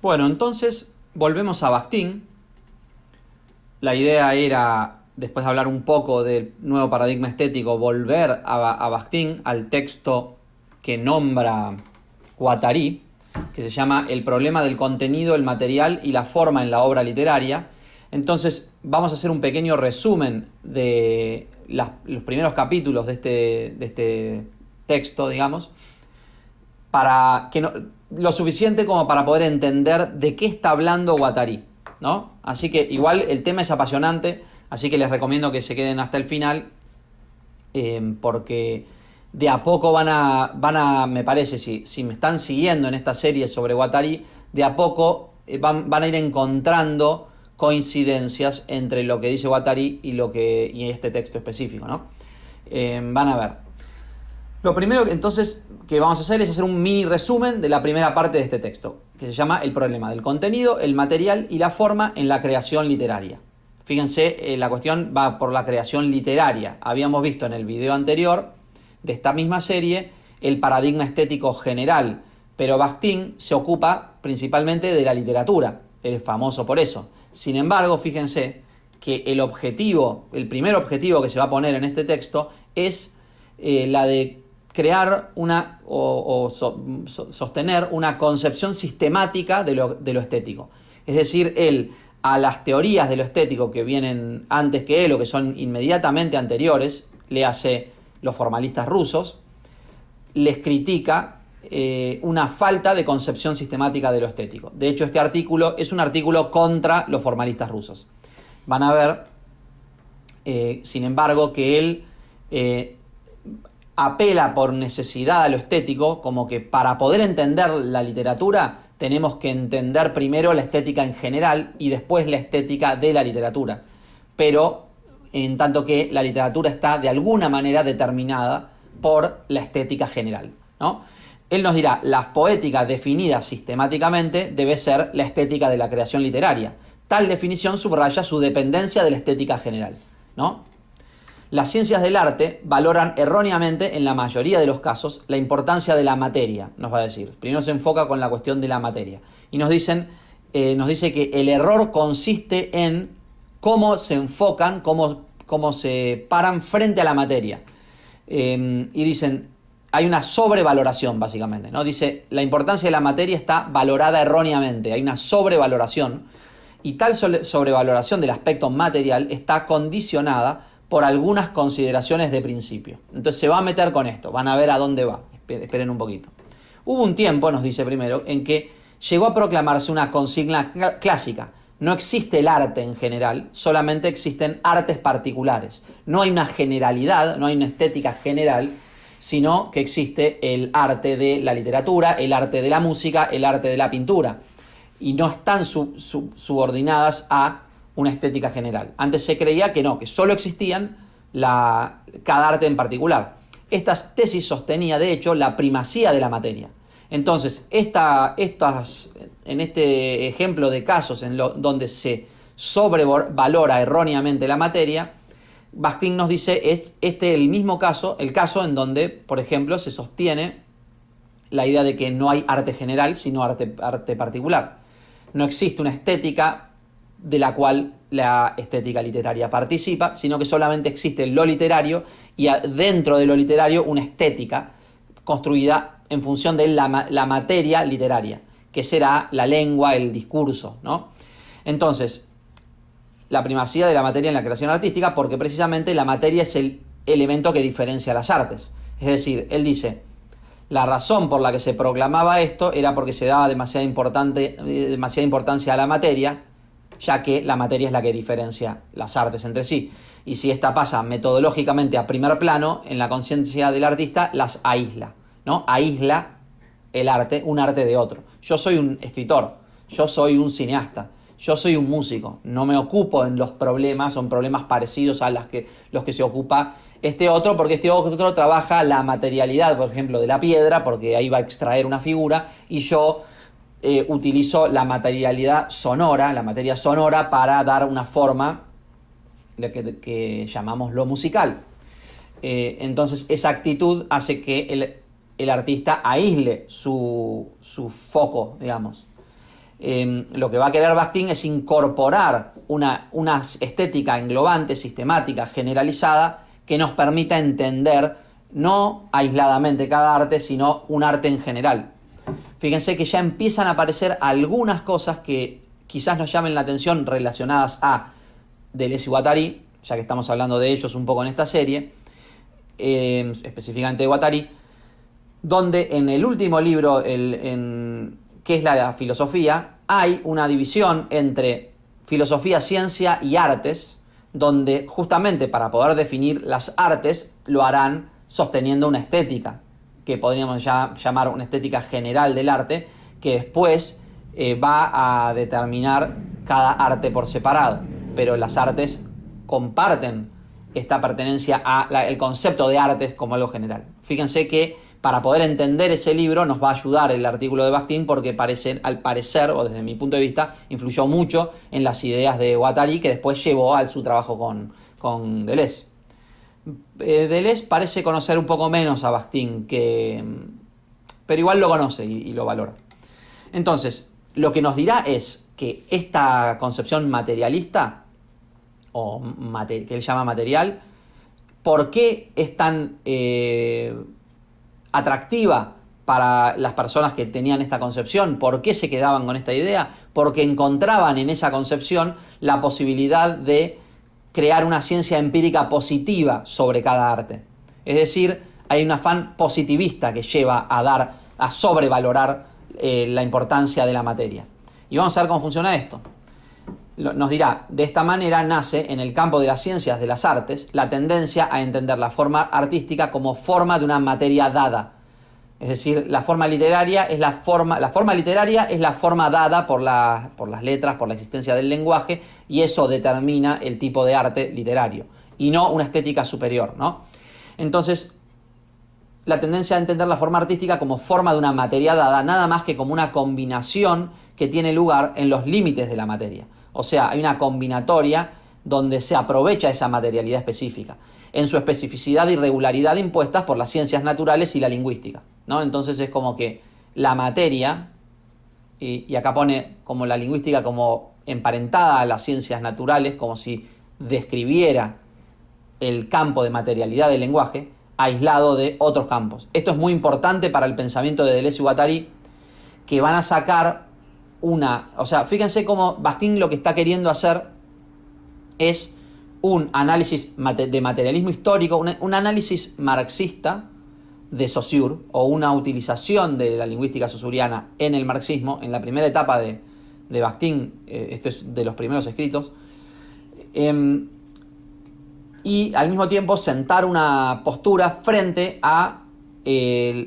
Bueno, entonces volvemos a Bakhtin. La idea era, después de hablar un poco del nuevo paradigma estético, volver a Bakhtin, al texto que nombra Guattari, que se llama El problema del contenido, el material y la forma en la obra literaria. Entonces vamos a hacer un pequeño resumen de los primeros capítulos de este texto, digamos, para que lo suficiente como para poder entender de qué está hablando Guattari, ¿no? Así que igual el tema es apasionante, así que les recomiendo que se queden hasta el final, porque de a poco van a me parece, si me están siguiendo en esta serie sobre Guattari, de a poco van a ir encontrando coincidencias entre lo que dice Guattari y este texto específico, ¿no? Van a ver. Lo primero entonces que vamos a hacer es hacer un mini resumen de la primera parte de este texto, que se llama El problema del contenido, el material y la forma en la creación literaria. Fíjense, la cuestión va por la creación literaria. Habíamos visto en el video anterior de esta misma serie el paradigma estético general, pero Bakhtin se ocupa principalmente de la literatura. Él es famoso por eso. Sin embargo, fíjense que el primer objetivo que se va a poner en este texto es la de crear sostener una concepción sistemática de lo estético. Es decir, él a las teorías de lo estético que vienen antes que él o que son inmediatamente anteriores, le hace los formalistas rusos, les critica una falta de concepción sistemática de lo estético. De hecho, este artículo es un artículo contra los formalistas rusos. Van a ver, sin embargo, que él apela por necesidad a lo estético, como que para poder entender la literatura tenemos que entender primero la estética en general y después la estética de la literatura. Pero en tanto que la literatura está de alguna manera determinada por la estética general, ¿no? Él nos dirá, la poética definida sistemáticamente debe ser la estética de la creación literaria. Tal definición subraya su dependencia de la estética general, ¿no? Las ciencias del arte valoran erróneamente, en la mayoría de los casos, la importancia de la materia, nos va a decir. Primero se enfoca con la cuestión de la materia. Y nos dice que el error consiste en cómo se enfocan, cómo se paran frente a la materia. Y dicen, hay una sobrevaloración, básicamente, ¿no? Dice, la importancia de la materia está valorada erróneamente, hay una sobrevaloración, y tal sobrevaloración del aspecto material está condicionada por algunas consideraciones de principio. Entonces se va a meter con esto, van a ver a dónde va. Esperen un poquito. Hubo un tiempo, nos dice primero, en que llegó a proclamarse una consigna clásica. No existe el arte en general, solamente existen artes particulares. No hay una generalidad, no hay una estética general, sino que existe el arte de la literatura, el arte de la música, el arte de la pintura. Y no están subordinadas a una estética general. Antes se creía que no, que solo existían cada arte en particular. Esta tesis sostenía, de hecho, la primacía de la materia. Entonces, en este ejemplo de casos donde se sobrevalora erróneamente la materia, Bakhtin nos dice, este es el mismo caso, el caso en donde, por ejemplo, se sostiene la idea de que no hay arte general, sino arte particular. No existe una estética de la cual la estética literaria participa, sino que solamente existe lo literario y dentro de lo literario una estética construida en función de la materia literaria, que será la lengua, el discurso, ¿no? Entonces, la primacía de la materia en la creación artística, porque precisamente la materia es el elemento que diferencia las artes. Es decir, él dice, la razón por la que se proclamaba esto era porque se daba demasiada importancia a la materia, ya que la materia es la que diferencia las artes entre sí. Y si esta pasa metodológicamente a primer plano, en la conciencia del artista las aísla, ¿no? Aísla el arte, un arte de otro. Yo soy un escritor, yo soy un cineasta, yo soy un músico, no me ocupo en los problemas, son problemas parecidos a los que se ocupa este otro, porque este otro trabaja la materialidad, por ejemplo, de la piedra, porque ahí va a extraer una figura, y yo utilizo la materialidad sonora, la materia sonora, para dar una forma que llamamos lo musical. Entonces esa actitud hace que el artista aísle su foco, digamos. lo que va a querer Bakhtin es incorporar una estética englobante, sistemática, generalizada, que nos permita entender no aisladamente cada arte, sino un arte en general. Fíjense que ya empiezan a aparecer algunas cosas que quizás nos llamen la atención relacionadas a Deleuze y Guattari, ya que estamos hablando de ellos un poco en esta serie, específicamente de Guattari, donde en el último libro, que es la filosofía, hay una división entre filosofía, ciencia y artes, donde justamente para poder definir las artes lo harán sosteniendo una estética, que podríamos ya llamar una estética general del arte, que después va a determinar cada arte por separado. Pero las artes comparten esta pertenencia al concepto de artes como algo general. Fíjense que para poder entender ese libro nos va a ayudar el artículo de Bakhtin, porque al parecer, o desde mi punto de vista, influyó mucho en las ideas de Guattari, que después llevó a su trabajo con Deleuze. Deleuze parece conocer un poco menos a Bakhtin, pero igual lo conoce y lo valora. Entonces, lo que nos dirá es que esta concepción materialista, que él llama material, ¿por qué es tan atractiva para las personas que tenían esta concepción? ¿Por qué se quedaban con esta idea? Porque encontraban en esa concepción la posibilidad de crear una ciencia empírica positiva sobre cada arte. Es decir, hay un afán positivista que lleva a sobrevalorar la importancia de la materia. Y vamos a ver cómo funciona esto. Nos dirá, de esta manera nace en el campo de las ciencias de las artes la tendencia a entender la forma artística como forma de una materia dada. Es decir, la forma literaria es la forma dada por las letras, por la existencia del lenguaje, y eso determina el tipo de arte literario, y no una estética superior, ¿no? Entonces, la tendencia a entender la forma artística como forma de una materia dada, nada más que como una combinación que tiene lugar en los límites de la materia. O sea, hay una combinatoria donde se aprovecha esa materialidad específica, en su especificidad y regularidad impuestas por las ciencias naturales y la lingüística, ¿no? Entonces es como que la materia, y acá pone como la lingüística como emparentada a las ciencias naturales, como si describiera el campo de materialidad del lenguaje, aislado de otros campos. Esto es muy importante para el pensamiento de Deleuze y Guattari, que van a sacar o sea, fíjense cómo Bakhtin lo que está queriendo hacer es un análisis de materialismo histórico, un análisis marxista de Saussure, o una utilización de la lingüística saussuriana en el marxismo, en la primera etapa de Bakhtin, este es de los primeros escritos, y al mismo tiempo sentar una postura frente a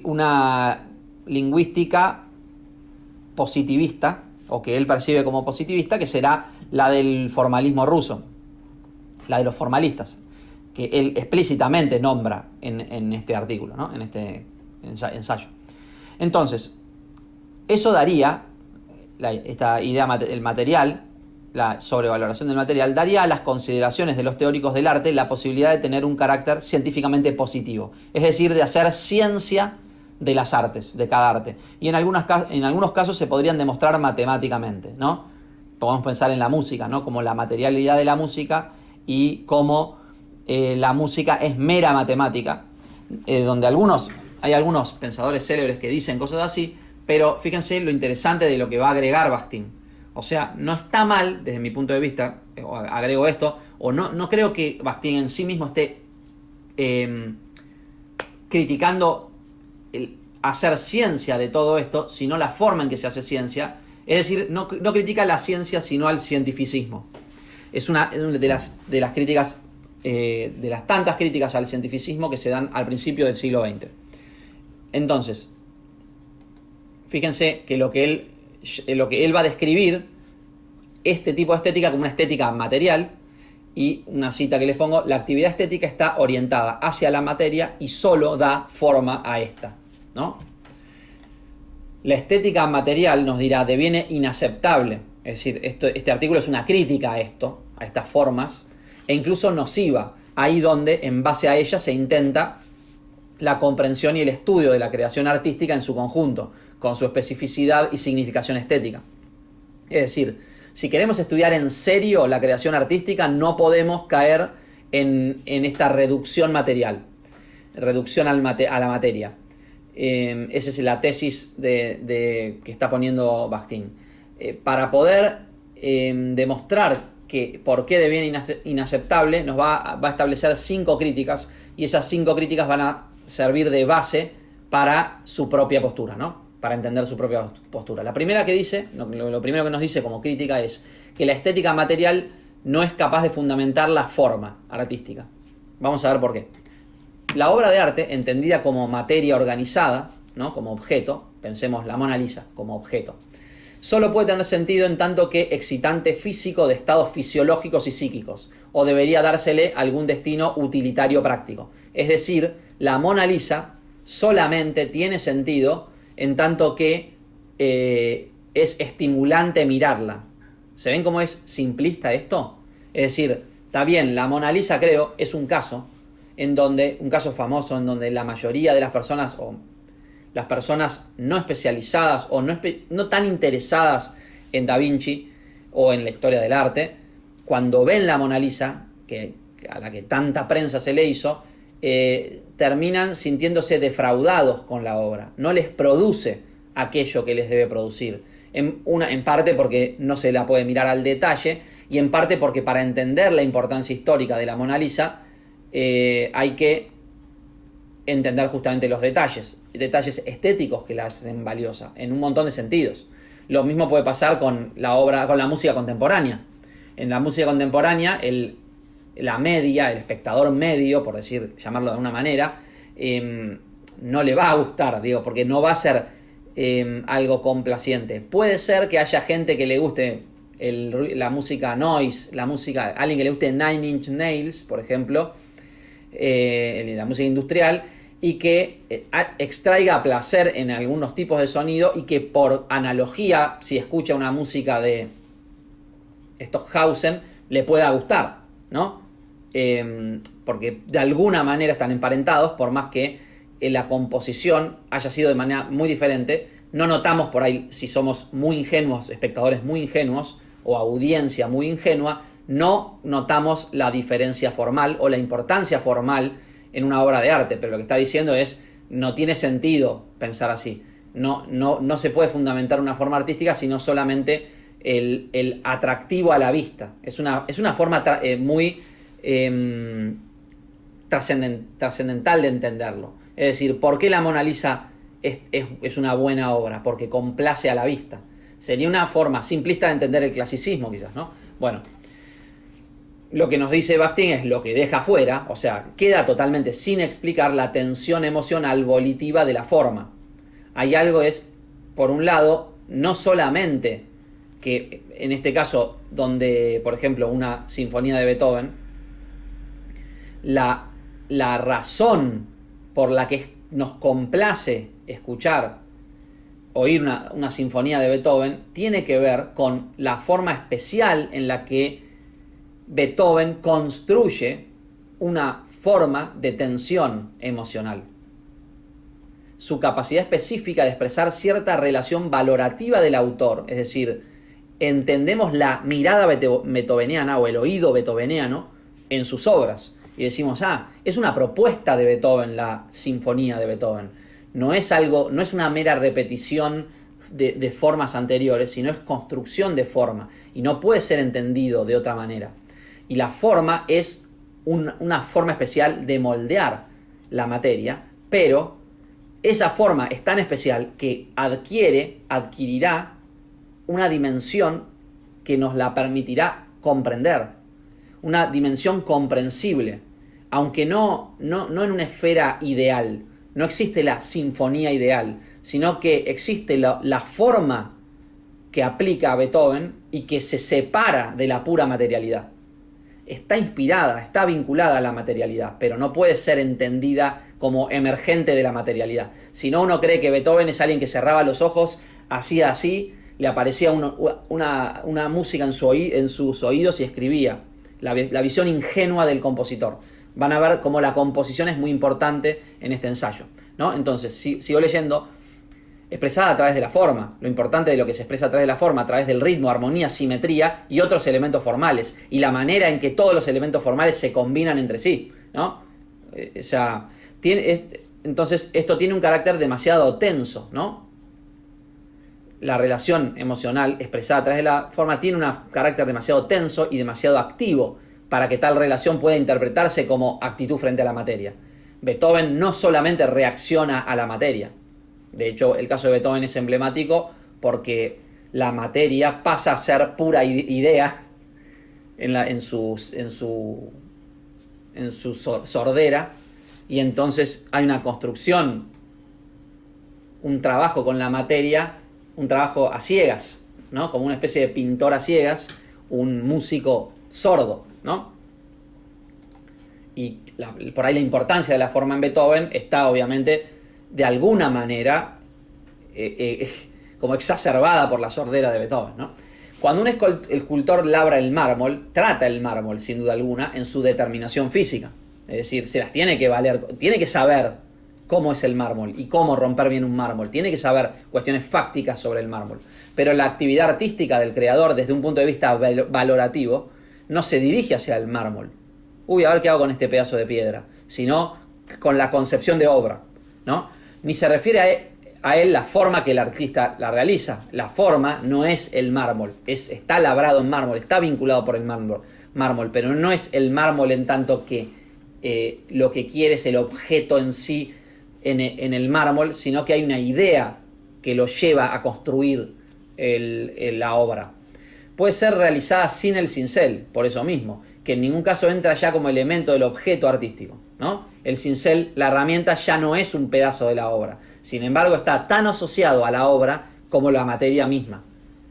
una lingüística positivista, o que él percibe como positivista, que será la del formalismo ruso, la de los formalistas, que él explícitamente nombra en este artículo, ¿no? En este ensayo. Entonces, eso daría, esta idea del material, la sobrevaloración del material, daría a las consideraciones de los teóricos del arte la posibilidad de tener un carácter científicamente positivo, es decir, de hacer ciencia de las artes, de cada arte. Y en algunos casos se podrían demostrar matemáticamente, ¿no? Podemos pensar en la música, ¿no? Como la materialidad de la música y cómo la música es mera matemática, donde hay algunos pensadores célebres que dicen cosas así, pero fíjense lo interesante de lo que va a agregar Bakhtin. O sea, no está mal, desde mi punto de vista, agrego esto, o no creo que Bakhtin en sí mismo esté criticando hacer ciencia de todo esto, sino la forma en que se hace ciencia. Es decir, no critica la ciencia, sino al cientificismo. Es una de las críticas, de las tantas críticas al cientificismo que se dan al principio del siglo XX. Entonces, fíjense que lo que él va a describir este tipo de estética como una estética material, y una cita que les pongo: la actividad estética está orientada hacia la materia y solo da forma a esta, ¿no? La estética material, nos dirá, deviene inaceptable. Es decir, este artículo es una crítica a estas formas, e incluso nociva, ahí donde en base a ella se intenta la comprensión y el estudio de la creación artística en su conjunto, con su especificidad y significación estética. Es decir, si queremos estudiar en serio la creación artística, no podemos caer en esta reducción material, reducción a la materia. Esa es la tesis que está poniendo Bakhtin. Para poder demostrar que por qué de bien inaceptable, nos va a establecer 5 críticas, y esas 5 críticas van a servir de base para su propia postura, ¿no? Para entender su propia postura. La primera que dice, lo primero que nos dice como crítica es que la estética material no es capaz de fundamentar la forma artística. Vamos a ver por qué. La obra de arte, entendida como materia organizada, ¿no? Como objeto, pensemos la Mona Lisa como objeto, solo puede tener sentido en tanto que excitante físico de estados fisiológicos y psíquicos, o debería dársele algún destino utilitario práctico. Es decir, la Mona Lisa solamente tiene sentido en tanto que es estimulante mirarla. ¿Se ven cómo es simplista esto? Es decir, está bien, la Mona Lisa, creo, es un caso famoso en donde la mayoría de las personas, o las personas no especializadas o no tan interesadas en Da Vinci o en la historia del arte, cuando ven la Mona Lisa, a la que tanta prensa se le hizo, terminan sintiéndose defraudados con la obra. No les produce aquello que les debe producir. En parte porque no se la puede mirar al detalle, y en parte porque para entender la importancia histórica de la Mona Lisa hay que entender justamente los detalles estéticos que la hacen valiosa, en un montón de sentidos. Lo mismo puede pasar con la música contemporánea. En la música contemporánea, el espectador medio, por llamarlo de alguna manera, no le va a gustar, porque no va a ser algo complaciente. Puede ser que haya gente que le guste la música noise, alguien que le guste Nine Inch Nails, por ejemplo, la música industrial, y que extraiga placer en algunos tipos de sonido, y que por analogía, si escucha una música de Stockhausen, le pueda gustar, ¿no? Porque de alguna manera están emparentados, por más que la composición haya sido de manera muy diferente. No notamos por ahí, si somos muy ingenuos, espectadores muy ingenuos, o audiencia muy ingenua, no notamos la diferencia formal o la importancia formal en una obra de arte. Pero lo que está diciendo es, no tiene sentido pensar así. No se puede fundamentar una forma artística sino solamente el atractivo a la vista. Es una forma muy trascendental de entenderlo. Es decir, ¿por qué la Mona Lisa es una buena obra? Porque complace a la vista. Sería una forma simplista de entender el clasicismo, quizás, ¿no? Bueno, lo que nos dice Bakhtin es lo que deja fuera, o sea, queda totalmente sin explicar la tensión emocional volitiva de la forma. Hay algo por un lado, no solamente que en este caso, donde, por ejemplo, una sinfonía de Beethoven, la razón por la que nos complace oír una sinfonía de Beethoven, tiene que ver con la forma especial en la que Beethoven construye una forma de tensión emocional. Su capacidad específica de expresar cierta relación valorativa del autor, es decir, entendemos la mirada beethoveniana o el oído beethoveniano en sus obras y decimos, es una propuesta de Beethoven la sinfonía de Beethoven. No es una mera repetición de formas anteriores, sino es construcción de forma, y no puede ser entendido de otra manera. Y la forma es una forma especial de moldear la materia, pero esa forma es tan especial que adquirirá una dimensión que nos la permitirá comprender, una dimensión comprensible, aunque no en una esfera ideal. No existe la sinfonía ideal, sino que existe la forma que aplica a Beethoven y que se separa de la pura materialidad. Está inspirada, está vinculada a la materialidad, pero no puede ser entendida como emergente de la materialidad. Si no, uno cree que Beethoven es alguien que cerraba los ojos, hacía así, le aparecía una música en sus oídos y escribía. La visión ingenua del compositor. Van a ver cómo la composición es muy importante en este ensayo, ¿no? Entonces, sigo leyendo. expresada a través de la forma. Lo importante de lo que se expresa a través de la forma, a través del ritmo, armonía, simetría y otros elementos formales. Y la manera en que todos los elementos formales se combinan entre sí, ¿no? Entonces, esto tiene un carácter demasiado tenso, ¿no? La relación emocional expresada a través de la forma tiene un carácter demasiado tenso y demasiado activo para que tal relación pueda interpretarse como actitud frente a la materia. Beethoven no solamente reacciona a la materia. De hecho, el caso de Beethoven es emblemático porque la materia pasa a ser pura idea en su sordera, y entonces hay una construcción, un trabajo con la materia, un trabajo a ciegas, ¿no? Como una especie de pintor a ciegas, un músico sordo, ¿no? Y por ahí la importancia de la forma en Beethoven está obviamente de alguna manera como exacerbada por la sordera de Beethoven, ¿no? Cuando un escultor labra el mármol, trata el mármol sin duda alguna en su determinación física. Es decir, se las tiene que valer, tiene que saber cómo es el mármol y cómo romper bien un mármol, tiene que saber cuestiones fácticas sobre el mármol. Pero la actividad artística del creador desde un punto de vista valorativo no se dirige hacia el mármol. Uy, a ver qué hago con este pedazo de piedra, sino con la concepción de obra, ¿no? Ni se refiere a él la forma que el artista la realiza. La forma no es el mármol, está labrado en mármol, está vinculado por el mármol, pero no es el mármol en tanto que lo que quiere es el objeto en sí en el mármol, sino que hay una idea que lo lleva a construir la obra. Puede ser realizada sin el cincel, por eso mismo, que en ningún caso entra ya como elemento del objeto artístico, ¿no? El cincel, la herramienta, ya no es un pedazo de la obra. Sin embargo, está tan asociado a la obra como la materia misma,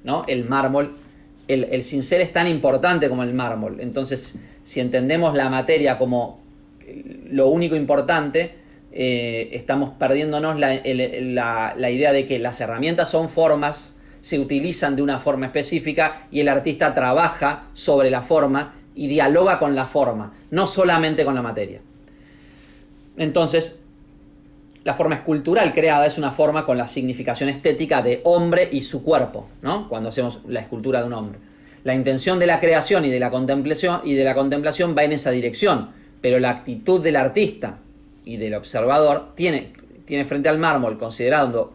¿no? El mármol, el cincel es tan importante como el mármol. Entonces, si entendemos la materia como lo único importante, estamos perdiéndonos la idea de que las herramientas son formas, se utilizan de una forma específica y el artista trabaja sobre la forma y dialoga con la forma, no solamente con la materia. Entonces, la forma escultural creada es una forma con la significación estética de hombre y su cuerpo, ¿no? Cuando hacemos la escultura de un hombre. La intención de la creación y de la contemplación va en esa dirección, pero la actitud del artista y del observador tiene frente al mármol, considerando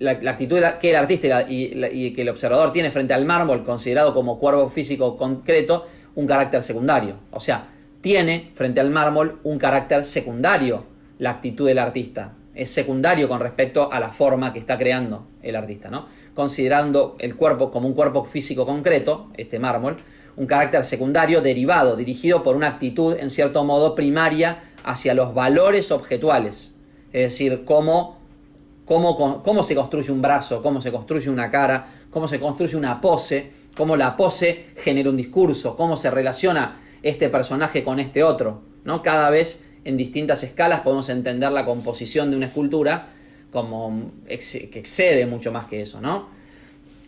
la actitud que el artista y que el observador tiene frente al mármol, considerado como cuerpo físico concreto, un carácter secundario. O sea, tiene frente al mármol un carácter secundario la actitud del artista. Es secundario con respecto a la forma que está creando el artista, ¿no? Considerando el cuerpo como un cuerpo físico concreto, este mármol, un carácter secundario derivado, dirigido por una actitud, en cierto modo, primaria hacia los valores objetuales. Es decir, cómo se construye un brazo, cómo se construye una cara, cómo se construye una pose, cómo la pose genera un discurso, cómo se relaciona este personaje con este otro, ¿no? Cada vez en distintas escalas podemos entender la composición de una escultura como que excede mucho más que eso, ¿no?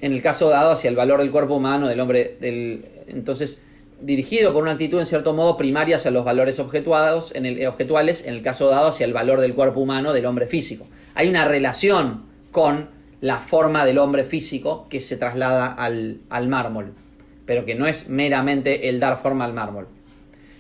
En el caso dado hacia el valor del cuerpo humano, del hombre, entonces dirigido por una actitud en cierto modo primaria hacia los valores objetuales, en el caso dado hacia el valor del cuerpo humano del hombre físico. Hay una relación con la forma del hombre físico que se traslada al mármol, pero que no es meramente el dar forma al mármol,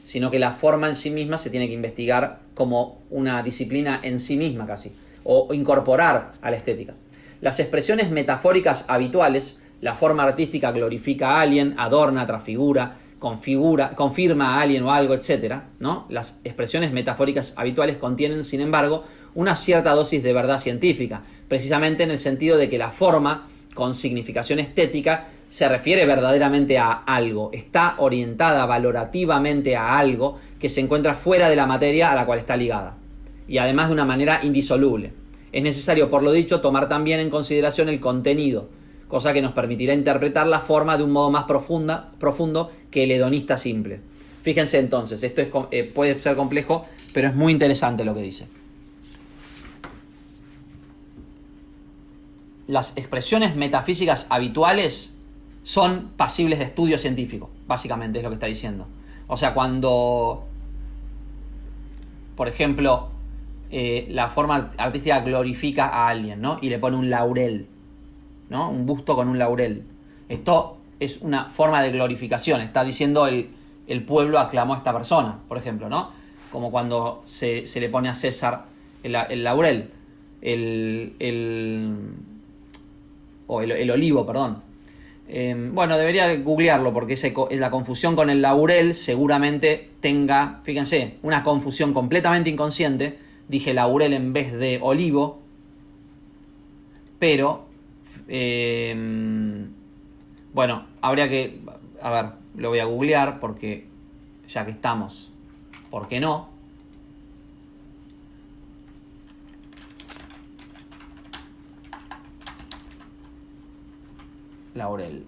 sino que la forma en sí misma se tiene que investigar como una disciplina en sí misma casi, o incorporar a la estética. Las expresiones metafóricas habituales, la forma artística glorifica a alguien, adorna, transfigura, confirma a alguien o algo, etc., ¿no? Las expresiones metafóricas habituales contienen, sin embargo, una cierta dosis de verdad científica, precisamente en el sentido de que la forma, con significación estética, se refiere verdaderamente a algo, está orientada valorativamente a algo que se encuentra fuera de la materia a la cual está ligada, y además de una manera indisoluble. Es necesario, por lo dicho, tomar también en consideración el contenido, cosa que nos permitirá interpretar la forma de un modo más profundo que el hedonista simple. Fíjense entonces, esto puede ser complejo, pero es muy interesante lo que dice. Las expresiones metafísicas habituales son pasibles de estudio científico, básicamente es lo que está diciendo. O sea, cuando, por ejemplo, la forma artística glorifica a alguien, ¿no? Y le pone un laurel, ¿no? Un busto con un laurel. Esto es una forma de glorificación. Está diciendo el pueblo aclamó a esta persona, por ejemplo, ¿no? Como cuando se le pone a César el laurel. O el olivo, perdón. Bueno, debería googlearlo porque la confusión con el laurel seguramente tenga, fíjense, una confusión completamente inconsciente. Dije laurel en vez de olivo, pero bueno, habría que, a ver, lo voy a googlear porque ya que estamos, ¿por qué no? Laurel.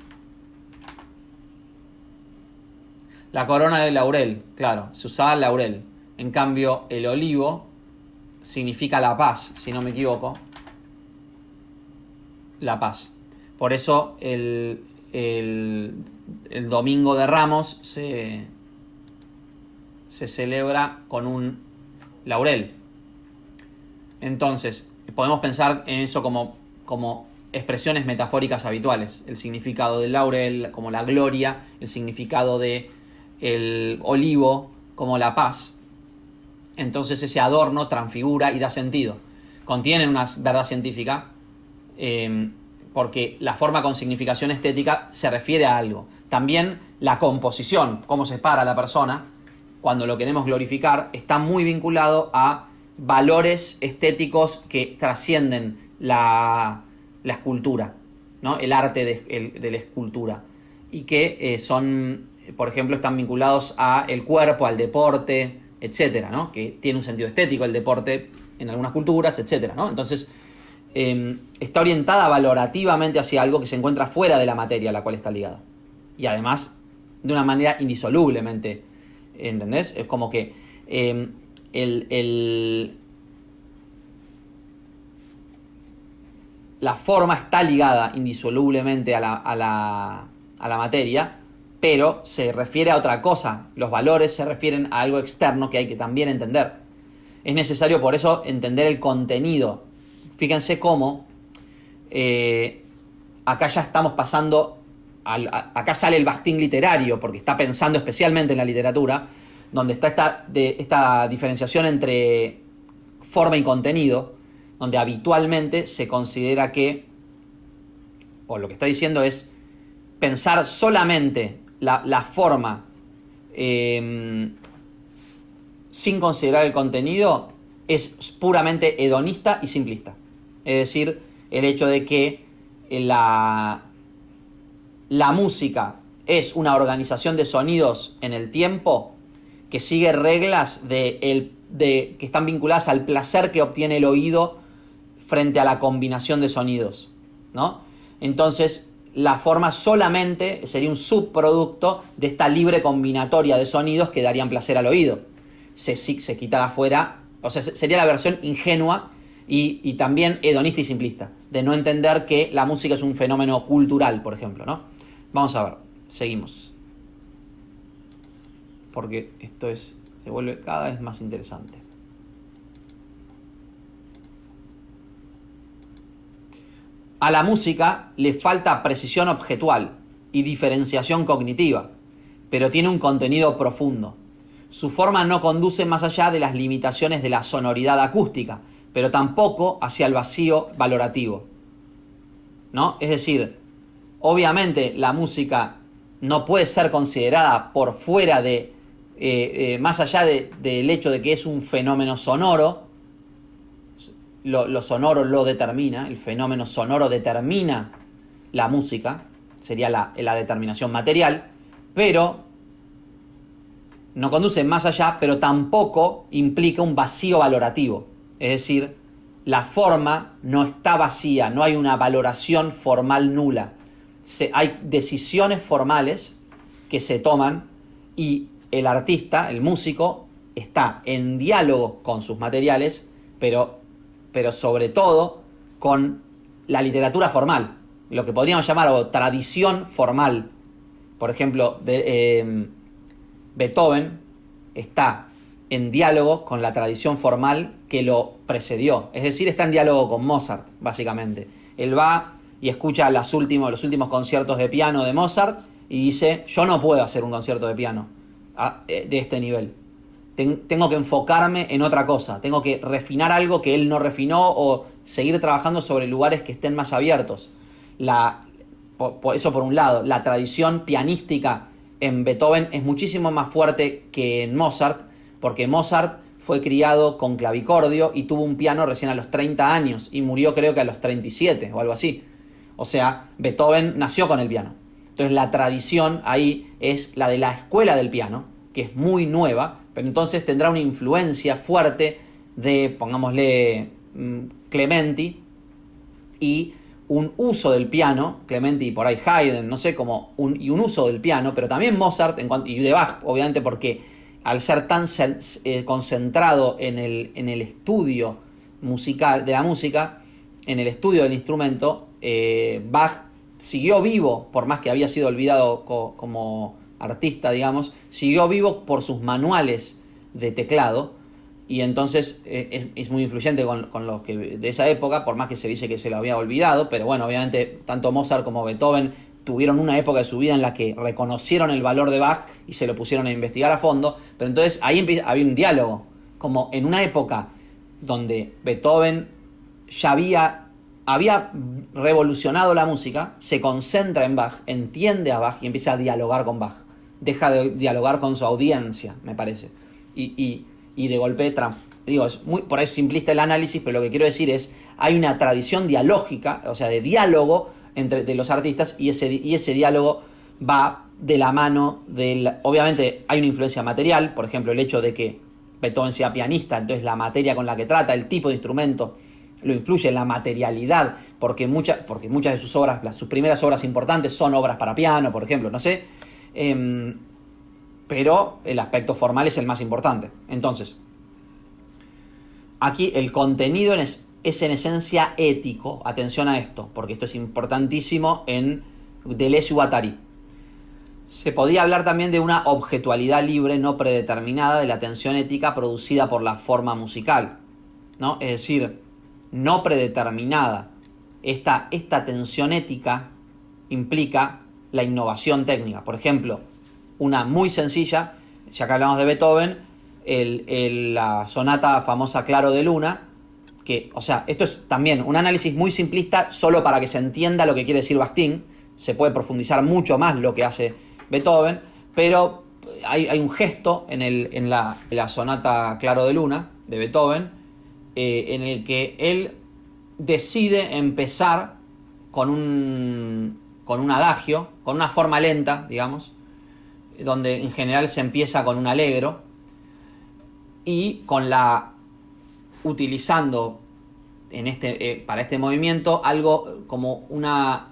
La corona de laurel, claro, se usaba el laurel. En cambio, el olivo significa la paz, si no me equivoco. La paz. Por eso el Domingo de Ramos se celebra con un laurel. Entonces, podemos pensar en eso como expresiones metafóricas habituales. El significado del laurel como la gloria, el significado de el olivo como la paz. Entonces ese adorno transfigura y da sentido. Contienen una verdad científica, porque la forma con significación estética se refiere a algo. También la composición, cómo se para la persona, cuando lo queremos glorificar, está muy vinculado a valores estéticos que trascienden la escultura, ¿no? El arte de la escultura. Y que son, por ejemplo, están vinculados al cuerpo, al deporte, etcétera, ¿no? Que tiene un sentido estético el deporte en algunas culturas, etcétera, ¿no? Entonces, está orientada valorativamente hacia algo que se encuentra fuera de la materia a la cual está ligada. Y además, de una manera indisolublemente, ¿entendés? Es como que la forma está ligada indisolublemente a la materia, pero se refiere a otra cosa. Los valores se refieren a algo externo que hay que también entender. Es necesario por eso entender el contenido. Fíjense cómo acá ya estamos pasando, acá sale el Bakhtin literario, porque está pensando especialmente en la literatura, donde está esta diferenciación entre forma y contenido, donde habitualmente se considera que, o lo que está diciendo es, pensar solamente la forma sin considerar el contenido es puramente hedonista y simplista. Es decir, el hecho de que la música es una organización de sonidos en el tiempo que sigue reglas que están vinculadas al placer que obtiene el oído frente a la combinación de sonidos, ¿no? Entonces, la forma solamente sería un subproducto de esta libre combinatoria de sonidos que darían placer al oído. Se quita de afuera, o sea, sería la versión ingenua y también hedonista y simplista, de no entender que la música es un fenómeno cultural, por ejemplo, ¿no? Vamos a ver, seguimos. Porque esto se vuelve cada vez más interesante. A la música le falta precisión objetual y diferenciación cognitiva, pero tiene un contenido profundo. Su forma no conduce más allá de las limitaciones de la sonoridad acústica, pero tampoco hacia el vacío valorativo, ¿no? Es decir, obviamente la música no puede ser considerada por fuera de, más allá del hecho de que es un fenómeno sonoro. Lo sonoro lo determina, el fenómeno sonoro determina la música, sería la determinación material, pero no conduce más allá, pero tampoco implica un vacío valorativo. Es decir, la forma no está vacía, no hay una valoración formal nula. Hay decisiones formales que se toman y el artista, el músico, está en diálogo con sus materiales, pero sobre todo con la literatura formal, lo que podríamos llamar tradición formal. Por ejemplo, Beethoven está en diálogo con la tradición formal que lo precedió. Es decir, está en diálogo con Mozart, básicamente. Él va y escucha los últimos conciertos de piano de Mozart y dice, yo no puedo hacer un concierto de piano de este nivel. Tengo que enfocarme en otra cosa, tengo que refinar algo que él no refinó o seguir trabajando sobre lugares que estén más abiertos. Eso por un lado, la tradición pianística en Beethoven es muchísimo más fuerte que en Mozart, porque Mozart fue criado con clavicordio y tuvo un piano recién a los 30 años y murió creo que a los 37 o algo así. O sea, Beethoven nació con el piano. Entonces la tradición ahí es la de la escuela del piano, que es muy nueva, pero entonces tendrá una influencia fuerte de, pongámosle, Clementi, y un uso del piano, Clementi y por ahí Haydn, no sé, y un uso del piano, pero también Mozart y de Bach, obviamente, porque al ser tan concentrado en el estudio musical de la música, en el estudio del instrumento, Bach siguió vivo, por más que había sido olvidado como artista, digamos, siguió vivo por sus manuales de teclado, y entonces es muy influyente con los que de esa época, por más que se dice que se lo había olvidado, pero bueno, obviamente tanto Mozart como Beethoven tuvieron una época de su vida en la que reconocieron el valor de Bach y se lo pusieron a investigar a fondo, pero entonces ahí había un diálogo, como en una época donde Beethoven ya había revolucionado la música, se concentra en Bach, entiende a Bach y empieza a dialogar con Bach. Deja de dialogar con su audiencia, me parece. Y de golpe, digo, es por eso simplista el análisis, pero lo que quiero decir es, hay una tradición dialógica, o sea, de diálogo de los artistas, y ese diálogo va de la mano obviamente hay una influencia material, por ejemplo, el hecho de que Beethoven sea pianista, entonces la materia con la que trata, el tipo de instrumento, lo influye en la materialidad, porque muchas de sus obras, sus primeras obras importantes son obras para piano, por ejemplo, no sé, pero el aspecto formal es el más importante. Entonces, aquí el contenido es en esencia ético, atención a esto, porque esto es importantísimo en Deleuze y Guattari. Se podía hablar también de una objetualidad libre no predeterminada de la tensión ética producida por la forma musical, ¿no? Es decir, no predeterminada. Esta tensión ética implica la innovación técnica. Por ejemplo, una muy sencilla, ya que hablamos de Beethoven, la sonata famosa Claro de Luna, que, o sea, esto es también un análisis muy simplista solo para que se entienda lo que quiere decir Bakhtin. Se puede profundizar mucho más lo que hace Beethoven, pero hay un gesto en la sonata Claro de Luna de Beethoven, en el que él decide empezar con un adagio, con una forma lenta, digamos, donde en general se empieza con un allegro, y utilizando para este movimiento algo como una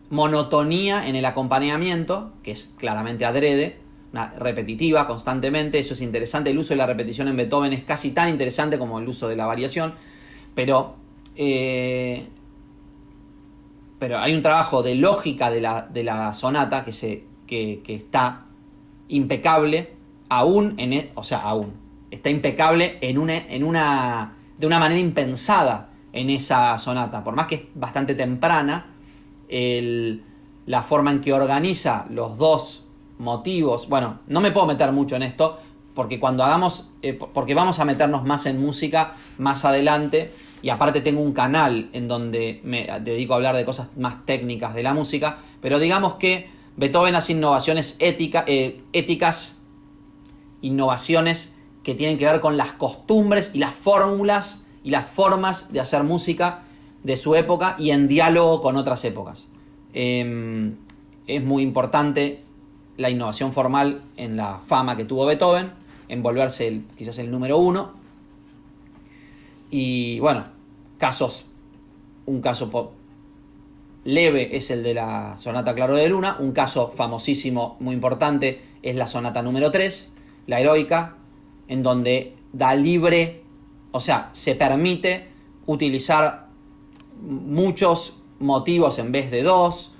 monotonía en el acompañamiento, que es claramente adrede, repetitiva constantemente. Eso es interesante. El uso de la repetición en Beethoven es casi tan interesante como el uso de la variación, pero hay un trabajo de lógica de la sonata que está impecable, está impecable de una manera impensada en esa sonata, por más que es bastante temprana. La forma en que organiza los dos motivos, bueno, no me puedo meter mucho en esto porque porque vamos a meternos más en música más adelante, y aparte tengo un canal en donde me dedico a hablar de cosas más técnicas de la música, pero digamos que Beethoven hace innovaciones éticas, innovaciones que tienen que ver con las costumbres y las fórmulas y las formas de hacer música de su época y en diálogo con otras épocas. Es muy importante la innovación formal en la fama que tuvo Beethoven, en volverse quizás el número uno. Y bueno, un caso leve es el de la sonata Claro de Luna. Un caso famosísimo, muy importante, es la sonata número 3, la heroica, en donde da libre, o sea, se permite utilizar muchos motivos en vez de dos.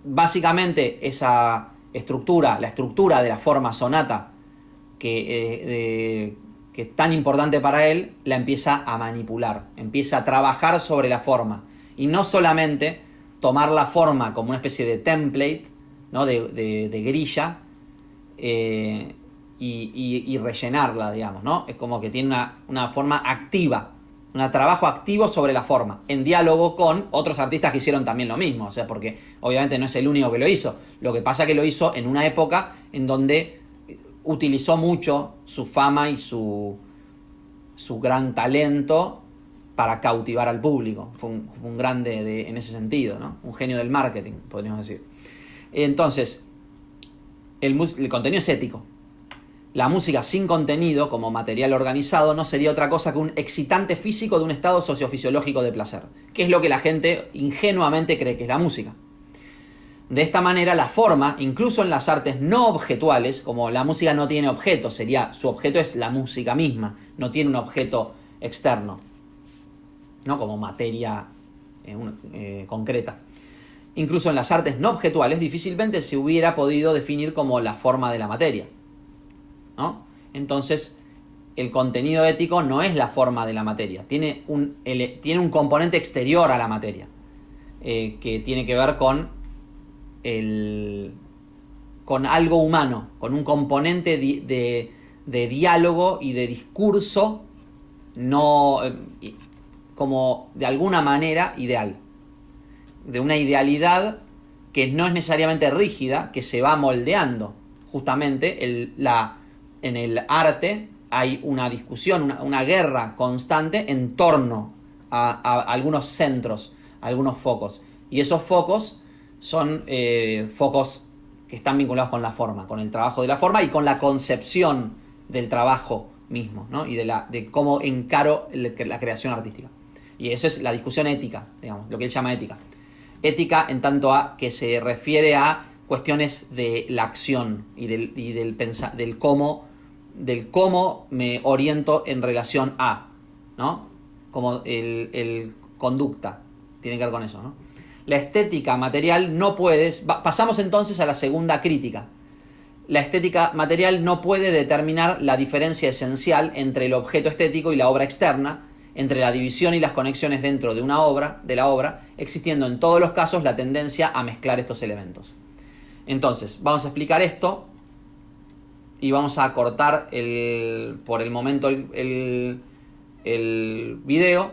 Básicamente esa estructura, la estructura de la forma sonata, que que es tan importante para él, la empieza a manipular, empieza a trabajar sobre la forma. Y no solamente tomar la forma como una especie de template, ¿no? de grilla, y rellenarla, digamos, ¿no? Es como que tiene una forma activa, un trabajo activo sobre la forma, en diálogo con otros artistas que hicieron también lo mismo, o sea, porque obviamente no es el único que lo hizo. Lo que pasa es que lo hizo en una época en donde utilizó mucho su fama y su gran talento para cautivar al público. Fue un grande en ese sentido, ¿no? Un genio del marketing, podríamos decir. Entonces, el contenido es ético. La música sin contenido, como material organizado, no sería otra cosa que un excitante físico de un estado sociofisiológico de placer, que es lo que la gente ingenuamente cree que es la música. De esta manera, la forma, incluso en las artes no objetuales, como la música no tiene objeto, su objeto es la música misma, no tiene un objeto externo, ¿no? Como materia concreta. Incluso en las artes no objetuales, difícilmente se hubiera podido definir como la forma de la materia, ¿no? Entonces, el contenido ético no es la forma de la materia, tiene un componente exterior a la materia, que tiene que ver con algo humano, con un componente de diálogo y de discurso, no como de alguna manera ideal, de una idealidad que no es necesariamente rígida, que se va moldeando. Justamente en el arte hay una discusión, una guerra constante en torno a algunos centros, a algunos focos, y esos focos son focos que están vinculados con la forma, con el trabajo de la forma y con la concepción del trabajo mismo, ¿no? Y de cómo encaro la creación artística. Y eso es la discusión ética, digamos, lo que él llama ética. Ética en tanto a que se refiere a cuestiones de la acción y del cómo me oriento en relación a, ¿no? Como el conducta, tiene que ver con eso, ¿no? La estética material no puede... Pasamos entonces a la segunda crítica. La estética material no puede determinar la diferencia esencial entre el objeto estético y la obra externa, entre la división y las conexiones dentro de la obra, existiendo en todos los casos la tendencia a mezclar estos elementos. Entonces, vamos a explicar esto y vamos a cortar por el momento el video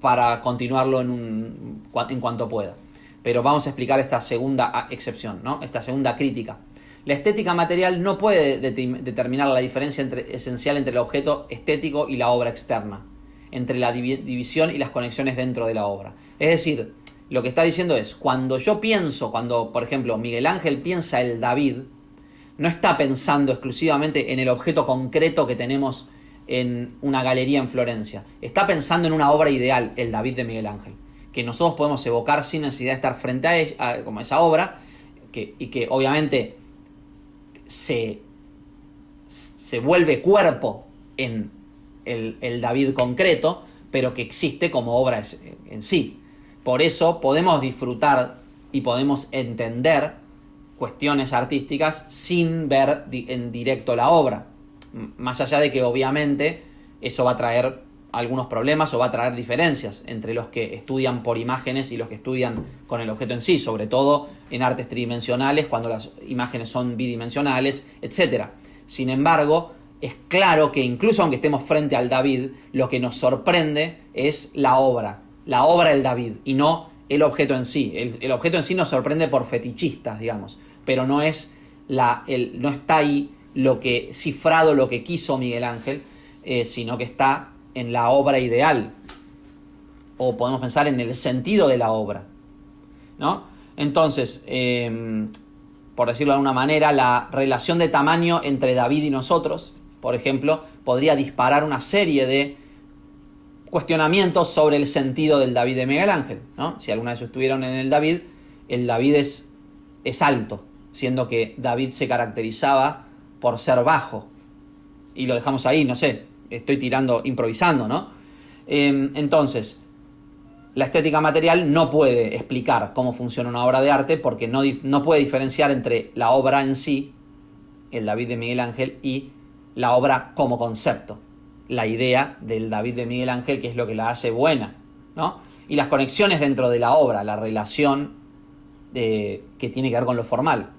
para continuarlo en cuanto pueda. Pero vamos a explicar esta segunda excepción, ¿no? Esta segunda crítica. La estética material no puede determinar la diferencia esencial entre el objeto estético y la obra externa, entre la división y las conexiones dentro de la obra. Es decir, lo que está diciendo es, cuando, por ejemplo, Miguel Ángel piensa el David, no está pensando exclusivamente en el objeto concreto que tenemos en una galería en Florencia. Está pensando en una obra ideal, el David de Miguel Ángel, que nosotros podemos evocar sin necesidad de estar frente a ella, como esa obra, y que obviamente se vuelve cuerpo en el David concreto, pero que existe como obra en sí. Por eso podemos disfrutar y podemos entender cuestiones artísticas sin ver en directo la obra, más allá de que obviamente eso va a traer algunos problemas o va a traer diferencias entre los que estudian por imágenes y los que estudian con el objeto en sí, sobre todo en artes tridimensionales, cuando las imágenes son bidimensionales, etc. Sin embargo, es claro que incluso aunque estemos frente al David, lo que nos sorprende es la obra del David y no el objeto en sí. El objeto en sí nos sorprende por fetichistas, digamos, pero no está ahí cifrado lo que quiso Miguel Ángel, sino que está en la obra ideal, o podemos pensar en el sentido de la obra, ¿no? Entonces, por decirlo de alguna manera, la relación de tamaño entre David y nosotros, por ejemplo, podría disparar una serie de cuestionamientos sobre el sentido del David de Miguel Ángel, ¿no? Si alguna vez estuvieron en el David es alto, siendo que David se caracterizaba por ser bajo, y lo dejamos ahí, no sé, estoy improvisando, ¿no? Entonces, la estética material no puede explicar cómo funciona una obra de arte porque no puede diferenciar entre la obra en sí, el David de Miguel Ángel, y la obra como concepto, la idea del David de Miguel Ángel, que es lo que la hace buena, ¿no? Y las conexiones dentro de la obra, la relación que tiene que ver con lo formal,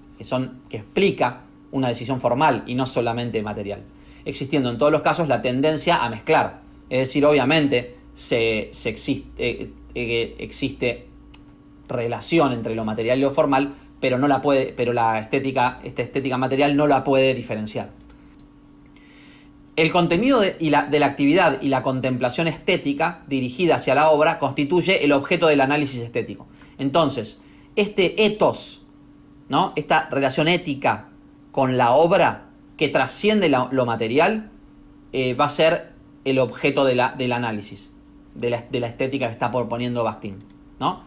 que explica una decisión formal y no solamente material, existiendo en todos los casos la tendencia a mezclar. Es decir, obviamente existe relación entre lo material y lo formal, pero esta estética material no la puede diferenciar. El contenido de la actividad y la contemplación estética dirigida hacia la obra constituye el objeto del análisis estético. Entonces, este ethos, ¿no? Esta relación ética con la obra que trasciende lo material, va a ser el objeto del análisis, de la estética que está proponiendo Bakhtin, ¿no?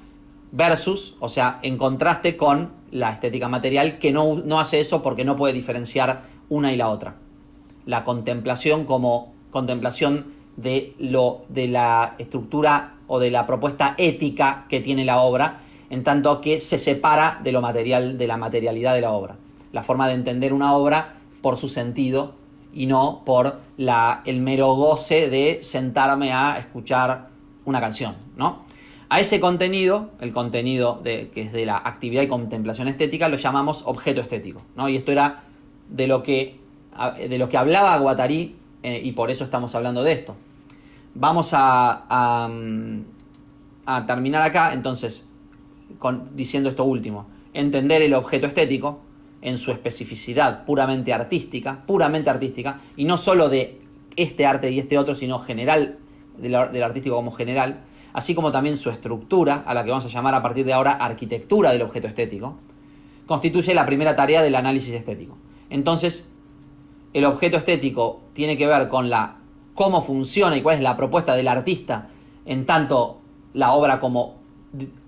Versus, o sea, en contraste con la estética material, que no hace eso porque no puede diferenciar una y la otra. La contemplación como contemplación de la estructura o de la propuesta ética que tiene la obra, en tanto que se separa de lo material, de la materialidad de la obra. La forma de entender una obra por su sentido y no por el mero goce de sentarme a escuchar una canción, ¿no? A ese contenido, el contenido que es de la actividad y contemplación estética, lo llamamos objeto estético, ¿no? Y esto era de lo que hablaba Guattari, y por eso estamos hablando de esto. Vamos a terminar acá, entonces, diciendo esto último. Entender el objeto estético en su especificidad puramente artística, y no solo de este arte y este otro, sino general, del artístico como general, así como también su estructura, a la que vamos a llamar a partir de ahora arquitectura del objeto estético, constituye la primera tarea del análisis estético. Entonces, el objeto estético tiene que ver con cómo funciona y cuál es la propuesta del artista, en tanto la obra como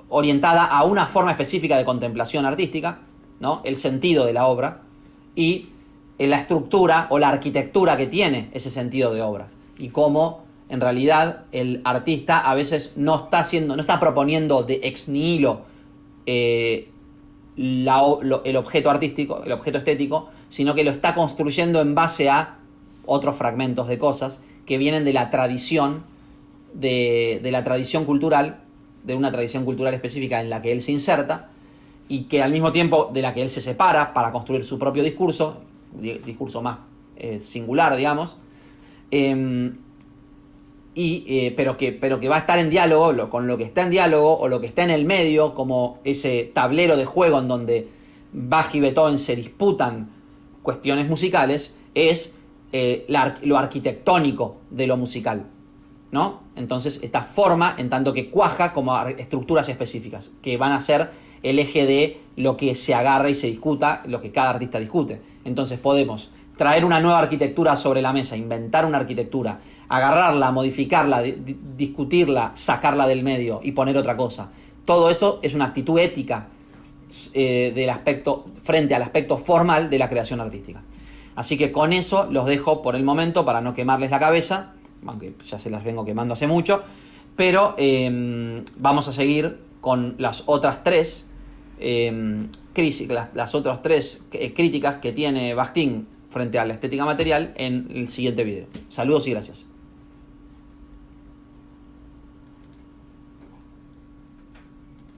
orientada a una forma específica de contemplación artística, ¿no? El sentido de la obra, y la estructura o la arquitectura que tiene ese sentido de obra, y cómo en realidad el artista a veces no está proponiendo de ex nihilo el objeto artístico, el objeto estético, sino que lo está construyendo en base a otros fragmentos de cosas que vienen de la tradición, de la tradición cultural, de una tradición cultural específica en la que él se inserta, y que al mismo tiempo de la que él se separa para construir su propio discurso más singular, digamos, pero que va a estar en diálogo con lo que está en diálogo o lo que está en el medio, como ese tablero de juego en donde Bach y Beethoven se disputan cuestiones musicales, es lo arquitectónico de lo musical, ¿no? Entonces esta forma, en tanto que cuaja como estructuras específicas, que van a ser el eje de lo que se agarra y se discuta, lo que cada artista discute. Entonces podemos traer una nueva arquitectura sobre la mesa, inventar una arquitectura, agarrarla, modificarla, discutirla, sacarla del medio y poner otra cosa. Todo eso es una actitud ética frente al aspecto formal de la creación artística. Así que con eso los dejo por el momento para no quemarles la cabeza, aunque ya se las vengo quemando hace mucho, pero vamos a seguir con las otras tres críticas que tiene Bakhtin frente a la estética material en el siguiente video. Saludos y gracias.